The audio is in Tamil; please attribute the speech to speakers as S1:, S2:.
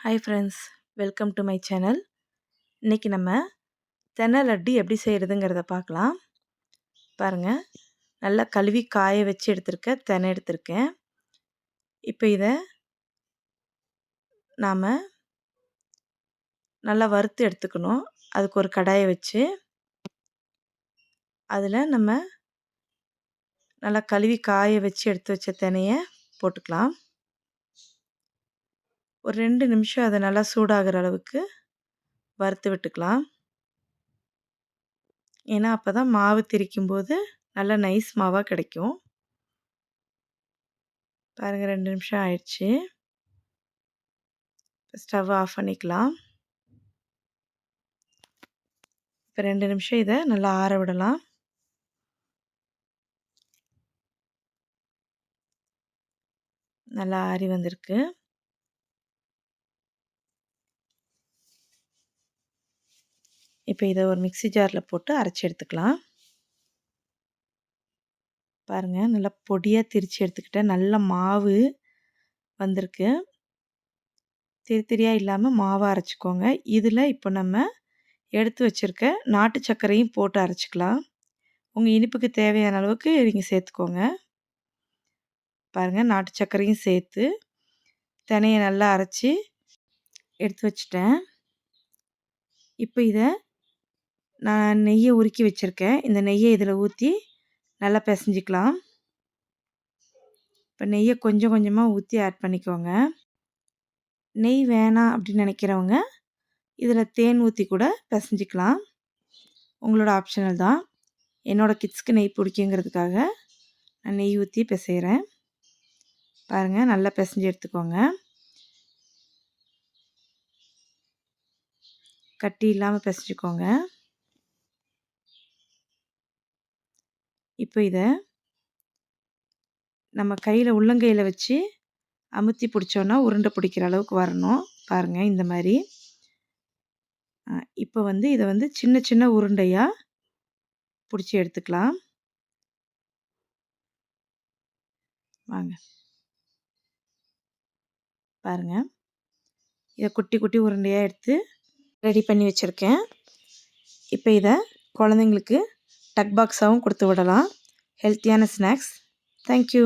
S1: Hi friends, welcome to my channel. இன்றைக்கி நம்ம தெனை லட்டு எப்படி செய்கிறதுங்கிறத பார்க்கலாம். பாருங்கள், நல்லா கழுவி காய வச்சு தெனை எடுத்திருக்கேன். இப்போ இதை நாம் நல்லா வறுத்து எடுத்துக்கணும். அதுக்கு ஒரு கடாயை வச்சு அதில் நம்ம நல்லா கழுவி காய வச்சு எடுத்து வச்ச தெனையை போட்டுக்கலாம். ஒரு 2 நிமிஷம் அதை நல்லா சூடாகிற அளவுக்கு வறுத்து விட்டுக்கலாம். ஏன்னா அப்போ தான் மாவு திரிக்கும்போது நல்லா நைஸ் மாவாக கிடைக்கும். பாருங்கள், 2 நிமிஷம் ஆயிடுச்சு. ஸ்டவ் ஆஃப் பண்ணிக்கலாம். இப்போ 2 நிமிஷம் இதை நல்லா ஆற விடலாம். நல்லா ஆறி வந்திருக்கு. இப்போ இதை ஒரு மிக்ஸி ஜாரில் போட்டு அரைச்சி எடுத்துக்கலாம். பாருங்கள், நல்லா பொடியாக திரித்து எடுத்துக்கிட்டேன். நல்ல மாவு வந்திருக்கு. திரியாக இல்லாமல் மாவாக அரைச்சிக்கோங்க. இதில் இப்போ நம்ம எடுத்து வச்சுருக்க நாட்டு சர்க்கரையும் போட்டு அரைச்சிக்கலாம். உங்கள் இனிப்புக்கு தேவையான அளவுக்கு நீங்கள் சேர்த்துக்கோங்க. பாருங்கள், நாட்டு சர்க்கரையும் சேர்த்து தினையை நல்லா அரைச்சி எடுத்து வச்சுட்டேன். இப்போ இதை நான் நெய்யை உருக்கி வச்சுருக்கேன். இந்த நெய்யை இதில் ஊற்றி நல்லா பிசைஞ்சிக்கலாம். இப்போ நெய்யை கொஞ்சம் கொஞ்சமாக ஊற்றி ஆட் பண்ணிக்கோங்க. நெய் வேணாம் அப்படின்னு நினைக்கிறவங்க இதில் தேன் ஊற்றி கூட பிசைஞ்சிக்கலாம். உங்களோட ஆப்ஷனல் தான். என்னோடய கிட்ஸ்க்கு நெய் பிடிக்குங்கிறதுக்காக நான் நெய் ஊற்றி பிசைகிறேன். பாருங்கள், நல்லா பிசைஞ்சு எடுத்துக்கோங்க. கட்டி இல்லாமல் பிசைஞ்சிக்கோங்க. இப்போ இதை நம்ம கையில் உள்ளங்கையில் வச்சு அமுத்தி பிடிச்சோன்னா உருண்டை பிடிக்கிற அளவுக்கு வரணும். பாருங்கள், இந்த மாதிரி. இப்போ இதை சின்ன சின்ன உருண்டையாக பிடிச்சி எடுத்துக்கலாம். வாங்க, பாருங்கள், இதை குட்டி குட்டி உருண்டையாக எடுத்து ரெடி பண்ணி வச்சுருக்கேன். இப்போ இதை குழந்தைங்களுக்கு டக் பாக்ஸாகவும் கொடுத்து விடலாம். ஹெல்த்தியான ஸ்நாக்ஸ். தேங்க்யூ.